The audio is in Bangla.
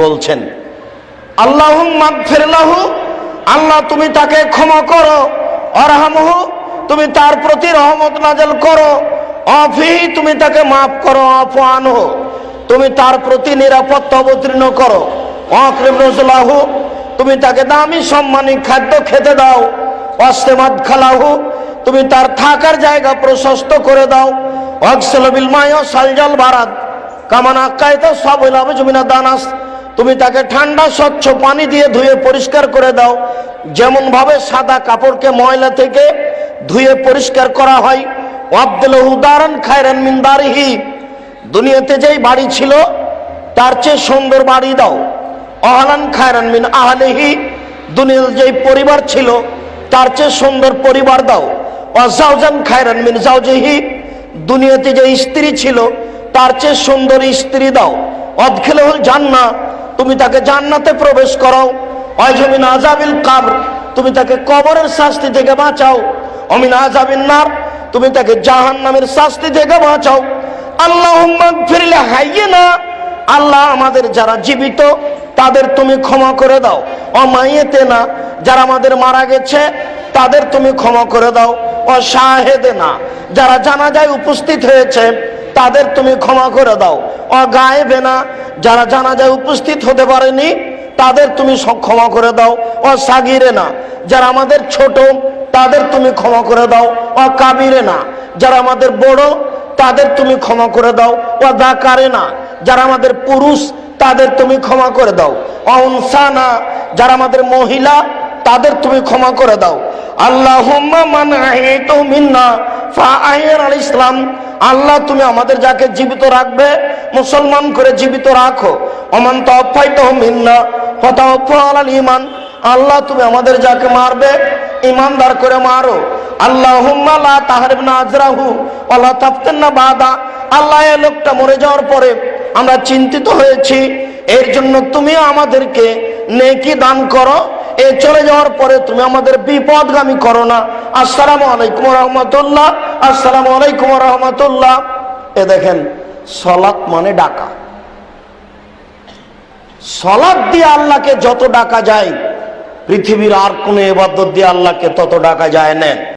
বলছেন আল্লাহুম্মা গফির লাহু, আল্লাহ তুমি তাকে ক্ষমা করো, আরহামহু তুমি তার প্রতি রহমত নাযিল করো, আফিহি তুমি তাকে মাফ করো, আফু আনহু তুমি তার প্রতি নিরাপত্তা অবতীর্ণ করো, আকরিম নুজুলাহু তুমি তাকে দামি সম্মানী খাদ্য খেতে দাও, ওয়াসমাদ খালাহু তুমি তার থাকার জায়গা প্রশস্ত করে দাও, ওয়াগসিল বিল মা'i সালজাল বারাদ কামানা কায়তা সাবুল আবজমিনা দানাস তুমি তাকে ঠান্ডা স্বচ্ছ পানি দিয়ে ধুয়ে পরিষ্কার করে দাও, যেমন ভাবে সাদা কাপড়কে ময়লা থেকে ধুয়ে পরিষ্কার করা হয়। ওয়াবদুলহু দারান খায়রান মিন দারিহি দুনিয়াতে যেই বাড়ি ছিল তার চেয়ে সুন্দর বাড়ি দাও, আহলান খায়রান মিন আহলিহি দুনিয়ার যেই পরিবার ছিল তার চেয়ে সুন্দর পরিবার দাও, ওয়া যাওজান খায়রান মিন যাওজিহি দুনিয়াতে যে স্ত্রী ছিল তার চেয়ে সুন্দর স্ত্রী দাও, আদখিলহুল জান্নাহ তুমি তাকে জান্নাতে প্রবেশ করাও, ওয়াজমিন আযাবিল কবর তুমি তাকে কবরের শাস্তি থেকে বাঁচাও, ওমিন আযাবিন নার তুমি তাকে জাহান্নামের শাস্তি থেকে বাঁচাও। আল্লাহুম্মা গফির লিহাইয়িনা আল্লাহ আমাদের যারা জীবিত তাদের তুমি ক্ষমা করে দাও, ও মাইয়েতেনা যারা আমাদের মারা গেছে তাদের তুমি ক্ষমা করে দাও, ও শাহেদেনা যারা জানাজায় উপস্থিত হয়েছে তাদের তুমি ক্ষমা করে দাও, ও গায়েবেনা যারা জানাজায় উপস্থিত হতে পারেনি তাদের তুমি ক্ষমা করে দাও, ও সাগিরেনা যারা আমাদের ছোট তাদের তুমি ক্ষমা করে দাও, ও কাবিরেনা যারা আমাদের বড় তাদের তুমি ক্ষমা করে দাও, ও দাকারেনা যারা আমাদের পুরুষ তাদের তুমি ক্ষমা করে দাও, ও উনসানা যারা আমাদের মহিলা তাদের তুমি ক্ষমা করে দাও। আল্লাহুম্মা মান আহইতু মিন্না ফাআহির আল ইসলাম আল্লাহ তুমি আমাদের যাকে জীবিত রাখবে মুসলমান করে জীবিত রাখো, ওমান তাওফাইতাহু মিন্না ফাতাওফা আলাল ঈমান আল্লাহ তুমি আমাদের যাকে মারবে ঈমানদার করে মারো। আল্লাহুম্মা লা তাহরিবনা আজরাহু ওয়া লা তাফতাননা বাদা আল্লাহ এই লোকটা মরে যাওয়ার পরে আমরা চিন্তিত হয়েছি, এর জন্য তুমি আমাদেরকে নেকি দান করো, এ চলে যাওয়ার পরে তুমি আমাদের বিপদগামী করো না। আসসালামু আলাইকুম ওয়া রাহমাতুল্লাহ, আসসালামু আলাইকুম ওয়া রাহমাতুল্লাহ। এ দেখেন সালাত মানে ডাকা, সালাত দিয়ে আল্লাহকে যত ডাকা যায় পৃথিবীর আর কোনো ইবাদত দিয়ে আল্লাহকে তত ডাকা যায় না।